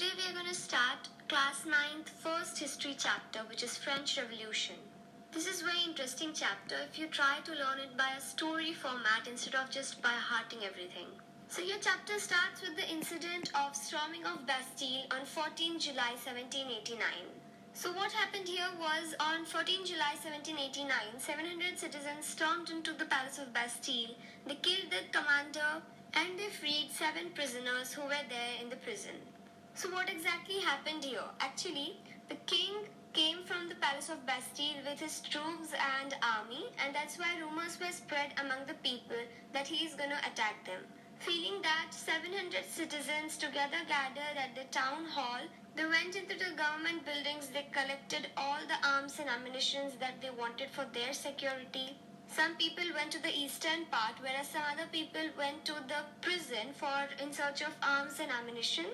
Today we are going to start class 9th first history chapter, which is French Revolution. This is a very interesting chapter if you try to learn it by a story format instead of just by hearting everything. So your chapter starts with the incident of storming of Bastille on 14 July 1789. So what happened here was on 14 July 1789, 700 citizens stormed into the palace of Bastille. They killed the commander and they freed 7 prisoners who were there in the prison. So what exactly happened here? Actually, the king came from the palace of Bastille with his troops and army, and that's why rumors were spread among the people that he is going to attack them. Feeling that 700 citizens together gathered at the town hall, they went into the government buildings, they collected all the arms and ammunition that they wanted for their security. Some people went to the eastern part, whereas some other people went to the prison in search of arms and ammunition.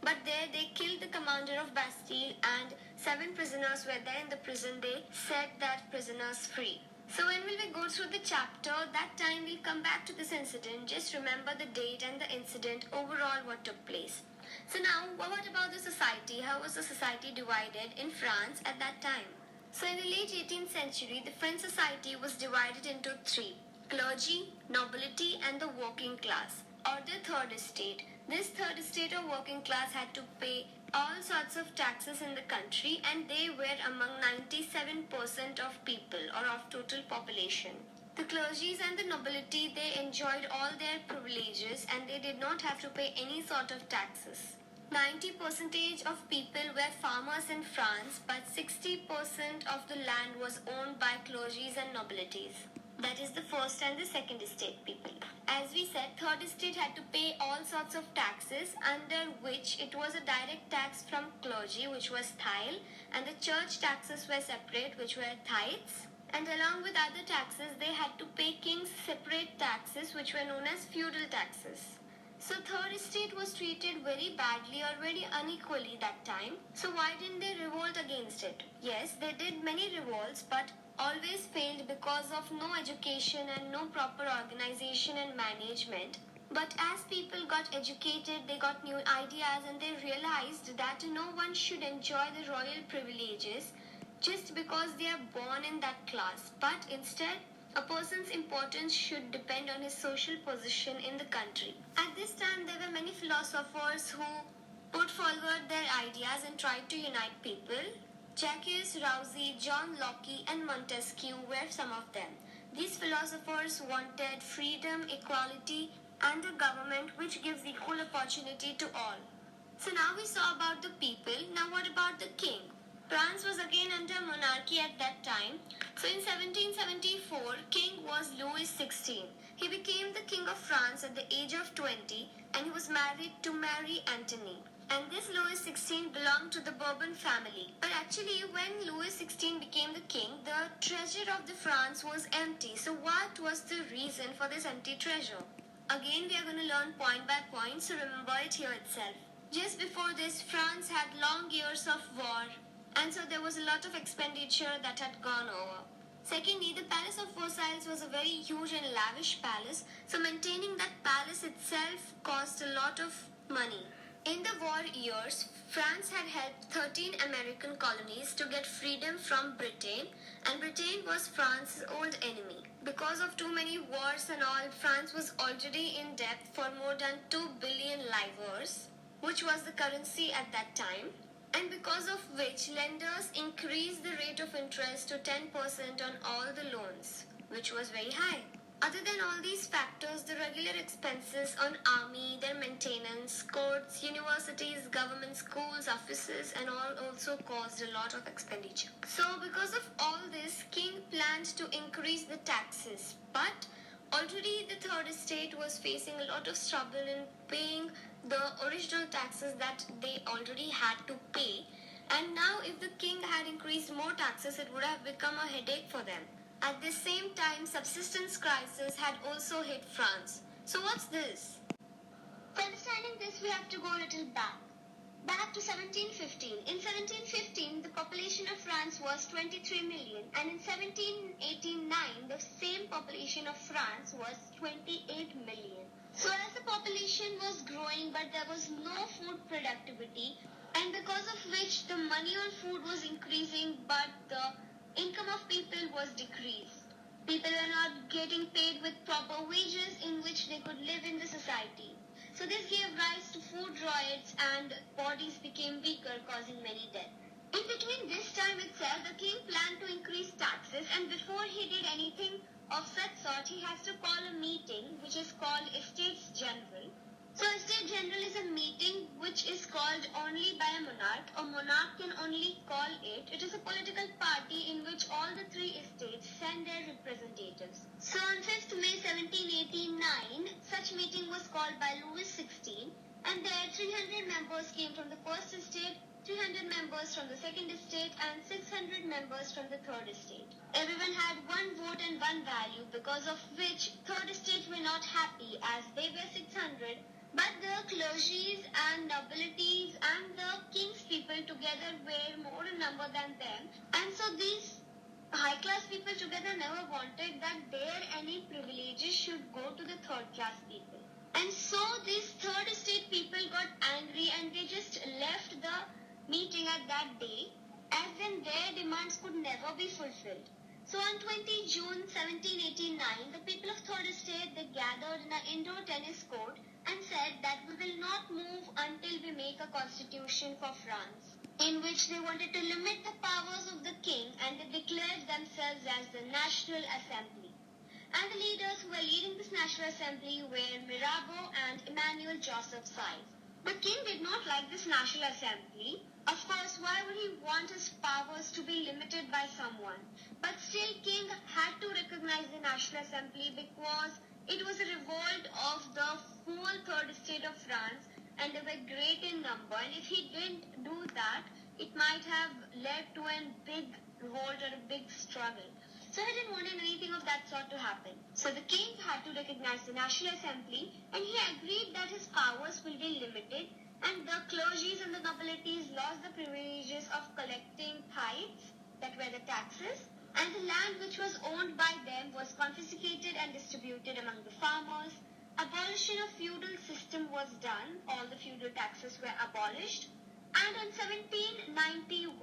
But there they killed the commander of Bastille and 7 prisoners were there in the prison. They set that prisoners free. So when will we go through the chapter, that time we'll come back to this incident. Just remember the date and the incident, overall what took place. So now, what about the society? How was the society divided in France at that time? So in the late 18th century, the French society was divided into 3. Clergy, nobility and the working class, or the third estate. This third estate or working class had to pay all sorts of taxes in the country, and they were among 97% of people or of total population. The clergies and the nobility, they enjoyed all their privileges and they did not have to pay any sort of taxes. 90% of people were farmers in France, but 60% of the land was owned by clergies and nobilities. That is the first and the second estate people. As we said, third estate had to pay all sorts of taxes, under which it was a direct tax from clergy, which was thyle, and the church taxes were separate, which were tithes. And along with other taxes, they had to pay king's separate taxes, which were known as feudal taxes. So third estate was treated very badly or very unequally that time. So why didn't they revolt against it? Yes, they did many revolts, but always failed because of no education and no proper organization and management. But as people got educated, they got new ideas and they realized that no one should enjoy the royal privileges just because they are born in that class, but instead a person's importance should depend on his social position in the country. At this time, there were many philosophers who put forward their ideas and tried to unite people. Jacques, Rousseau, John Locke and Montesquieu were some of them. These philosophers wanted freedom, equality and a government which gives equal opportunity to all. So now we saw about the people. Now what about the king? France was again under monarchy at that time. So in 1774, king was Louis XVI. He became the king of France at the age of 20 and he was married to Marie Antoinette. And this Louis XVI belonged to the Bourbon family. But actually, when Louis XVI became the king, the treasure of the France was empty. So what was the reason for this empty treasure? Again, we are going to learn point by point, so remember it here itself. Just before this, France had long years of war, and so there was a lot of expenditure that had gone over. Secondly, the Palace of Versailles was a very huge and lavish palace, so maintaining that palace itself cost a lot of money. In the war years, France had helped 13 American colonies to get freedom from Britain, and Britain was France's old enemy. Because of too many wars and all, France was already in debt for more than 2 billion livres, which was the currency at that time, and because of which lenders increased the rate of interest to 10% on all the loans, which was very high. Other than all these factors, the regular expenses on army, their maintenance, courts, universities, government schools, offices and all also caused a lot of expenditure. So because of all this, king planned to increase the taxes. But already the third estate was facing a lot of trouble in paying the original taxes that they already had to pay. And now if the king had increased more taxes, it would have become a headache for them. At the same time, subsistence crisis had also hit France. So what's this? For understanding this, we have to go a little back to 1715. In 1715, the population of France was 23 million, and in 1789, the same population of France was 28 million. So as the population was growing but there was no food productivity, and because of which the money on food was increasing but the income of people was decreased. People were not getting paid with proper wages in which they could live in the society. So this gave rise to food riots and bodies became weaker, causing many deaths. In between this time itself, the king planned to increase taxes, and before he did anything of such sort, he has to call a meeting which is called Estates General. So Estate General is a meeting which is called only by a monarch. A monarch can only call it. It is a political party in which all the three estates send their representatives. So on 5th May 1789, such meeting was called by Louis XVI, and there 300 members came from the first estate, 300 members from the second estate, and 600 members from the third estate. Everyone had one vote and one value, because of which third estate were not happy as they were 600, but the clergies and nobilities and the king's people together were more in number than them, and so these high class people together never wanted that their any privileges should go to the third class people. And so these third estate people got angry and they just left the meeting at that day, as then their demands could never be fulfilled. So on 20 June 1789, the people of third estate, they gathered in an indoor tennis court and said that we will not move until we make a constitution for France, in which they wanted to limit the powers of the king, and they declared themselves as the National Assembly. And the leaders who were leading this National Assembly were Mirabeau and Emmanuel Joseph Size. The king did not like this National Assembly. Of course, why would he want his powers to be limited by someone? But still, king had to recognize the National Assembly because it was a revolt of the whole third estate of France, and they were great in number. And if he didn't do that, it might have led to a big revolt or a big struggle. So he didn't want anything of that sort to happen. So the king had to recognize the National Assembly, and he agreed that his powers will be limited, and the clergies and the nobilities lost the privileges of collecting tithes, that were the taxes, and the land which was owned by them was confiscated and distributed among the farmers. Abolition of feudal system was done. All the feudal taxes were abolished. And in 1791,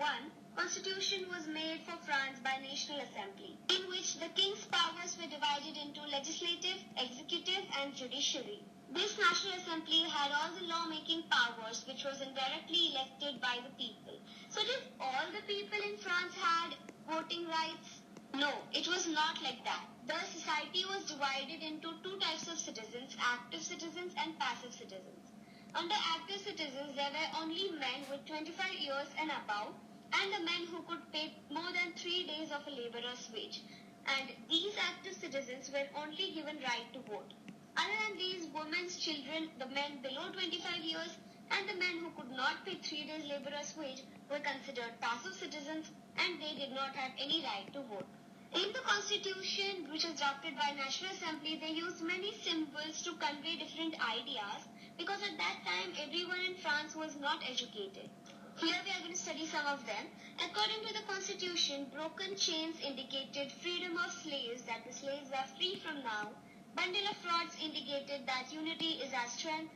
Constitution was made for France by National Assembly, in which the king's powers were divided into legislative, executive, and judiciary. This National Assembly had all the law-making powers, which was indirectly elected by the people. So did all the people in France had voting rights? No, it was not like that. The society was divided into two types of citizens, active citizens and passive citizens. Under active citizens, there were only men with 25 years and above, and the men who could pay more than 3 days of a laborer's wage. And these active citizens were only given right to vote. Other than these, women's children, the men below 25 years, and the men who could not pay 3 days laborer's wage were considered passive citizens, and they did not have any right to vote. In the constitution, which was drafted by National Assembly, they used many symbols to convey different ideas, because at that time everyone in France was not educated. Here we are going to study some of them. According to the constitution, broken chains indicated freedom of slaves, that the slaves are free from now. Bundle of rods indicated that unity is our strength.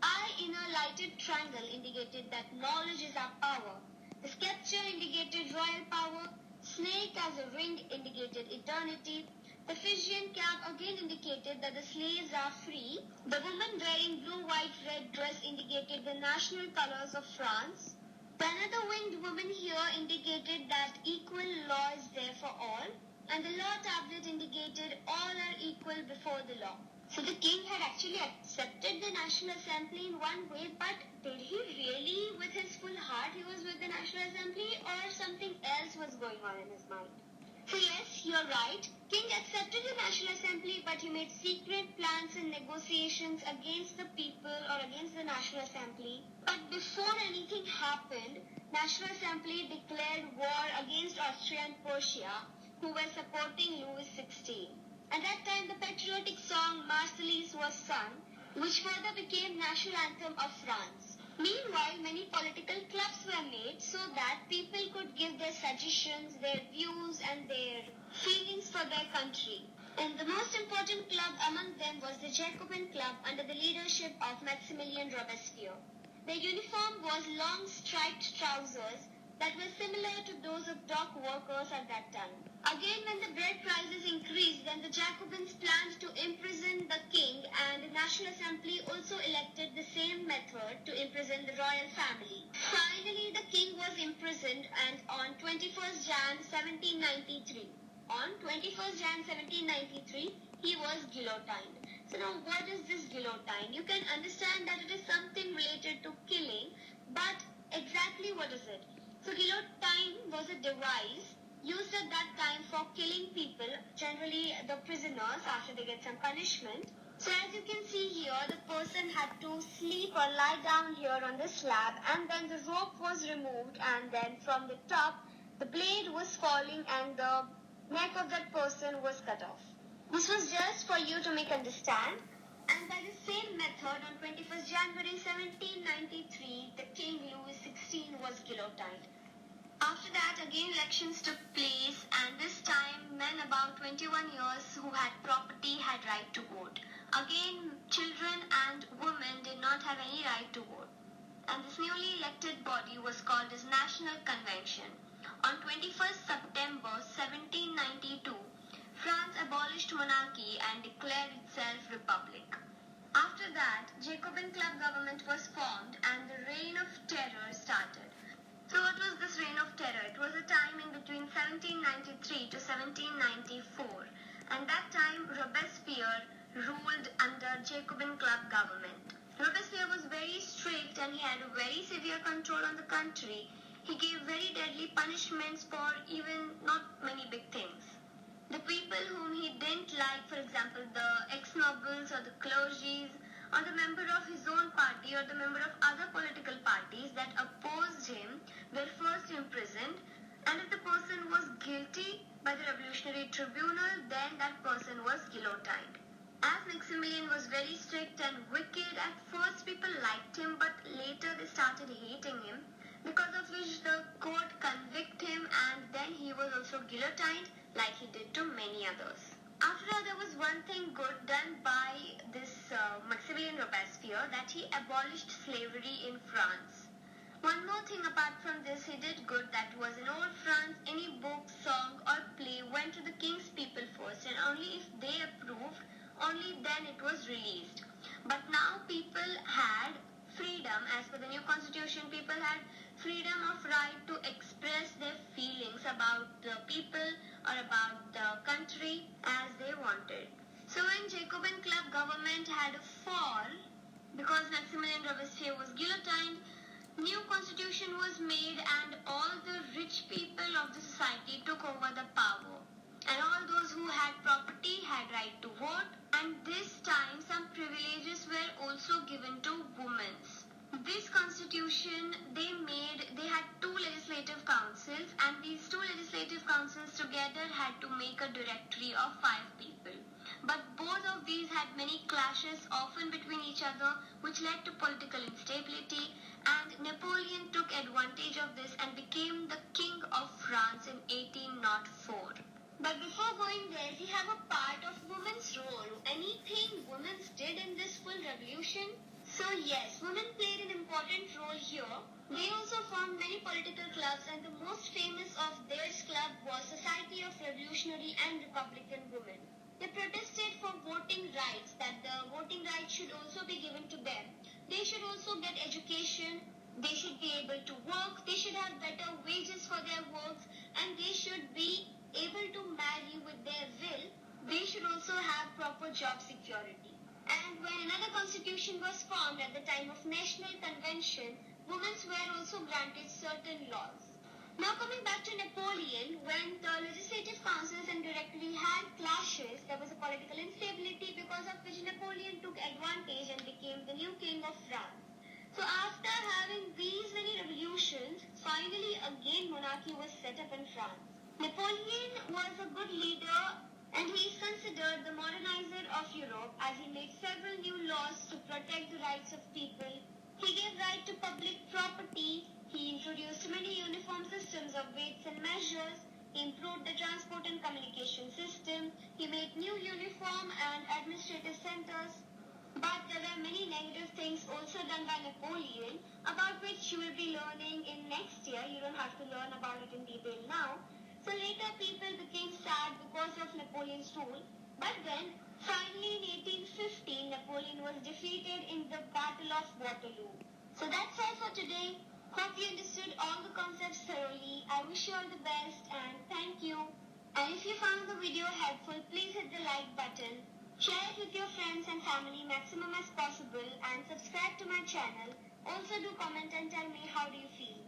Eye in a lighted triangle indicated that knowledge is our power. The sceptre indicated royal power. Snake as a ring indicated eternity. The Phrygian cap again indicated that the slaves are free. The woman wearing blue, white, red dress indicated the national colors of France. Another winged woman here indicated that equal law is there for all, and the law tablet indicated all are equal before the law. So the king had actually accepted the National Assembly in one way, but did he really, with his full heart, he was with the National Assembly, or something else was going on in his mind? So yes, you're right. King accepted the National Assembly, but he made secret plans and negotiations against the people or against the National Assembly. But before anything happened, National Assembly declared war against Austria and Prussia, who were supporting Louis XVI. At that time, the patriotic song Marseillaise was sung, which further became national anthem of France. Meanwhile, many political clubs were made so that people could give their suggestions, their views, and their feelings for their country. And the most important club among them was the Jacobin Club under the leadership of Maximilian Robespierre. Their uniform was long striped trousers that were similar to those of dock workers at that time. Again, when the bread prices increased, then the Jacobins planned to imprison the king, and the National Assembly also elected the same method to imprison the royal family. Finally, the king was imprisoned, and on 21st Jan 1793, Jan 1793, he was guillotined. So now what is this guillotine? You can understand that it is something related to killing, but exactly what is it? So guillotine was a device used at that time for killing people, generally the prisoners after they get some punishment. So as you can see here, the person had to sleep or lie down here on the slab, and then the rope was removed, and then from the top, the blade was falling and the neck of that person was cut off. This was just for you to make understand. And by the same method, on 21st January 1793, the King Louis XVI was guillotined. After that, again elections took place, and this time men about 21 years who had property had right to vote. Again, children and women did not have any right to vote. And this newly elected body was called as National Convention. On 21st September 1792, France abolished monarchy and declared itself republic. After that, Jacobin Club government was formed and the reign of terror started. So what was this reign of terror? It was a time in between 1793 to 1794, and that time Robespierre ruled under Jacobin Club government. Robespierre was very strict and he had a very severe control on the country. He gave very deadly punishments for even not many big things. The people whom he didn't like, for example, the ex-nobles or the clergies or the member of his own party or the member of other political parties that opposed him were first imprisoned, and if the person was guilty by the revolutionary tribunal, then that person was guillotined. As Maximilian was very strict and wicked, at first people liked him, but later they started hating him, because of which the court convicted him, and then he was also guillotined like he did to many others. After all, there was one thing good done by this Maximilian Robespierre, that he abolished slavery in France. One more thing apart from this he did good, that was in old France, any book, song or play went to the king's people first, and only if they approved, only then it was released. But now people had freedom. As per the new constitution, people had freedom of right to express their feelings about the people or about the country as they wanted. So when Jacobin Club government had a fall, because Maximilian Robespierre was guillotined, new constitution was made and all the rich people of the society took over the power. And all those who had property had right to vote, and this time some privileges were also given to women. This constitution they had two legislative councils, and these two legislative councils together had to make a directory of 5 people. But both of these had many clashes, often between each other, which led to political instability, and Napoleon took advantage of this and became the King of France in 1804. But before going there, we have a part of women's role. Anything women did in this full revolution? So yes, women played an important role here. They also formed many political clubs, and the most famous of their club was Society of Revolutionary and Republican Women. They protested for voting rights, that the voting rights should also be given to them. They should also get education, they should be able to work, they should have better wages for their works, and they should be able to marry with their will. They should also have proper job security. And when another constitution was formed at the time of National Convention, women were also granted certain laws. Now coming back to Napoleon, when the legislative councils and directory had clashes, there was a political instability, because of which Napoleon took advantage and became the new king of France. So after having these many revolutions, finally again monarchy was set up in France. Napoleon was a good leader, and he is considered the modernizer of Europe, as he made several new laws to protect the rights of people. He gave right to public property. He introduced many uniform systems of weights and measures. He improved the transport and communication system. He made new uniform and administrative centers. But there were many negative things also done by Napoleon, about which you will be learning in next year. You don't have to learn about it in detail now. So later people became sad because of Napoleon's rule. But then, finally in 1815, Napoleon was defeated in the Battle of Waterloo. So that's all for today. Hope you understood all the concepts thoroughly. I wish you all the best and thank you. And if you found the video helpful, please hit the like button. Share it with your friends and family maximum as possible and subscribe to my channel. Also do comment and tell me how do you feel.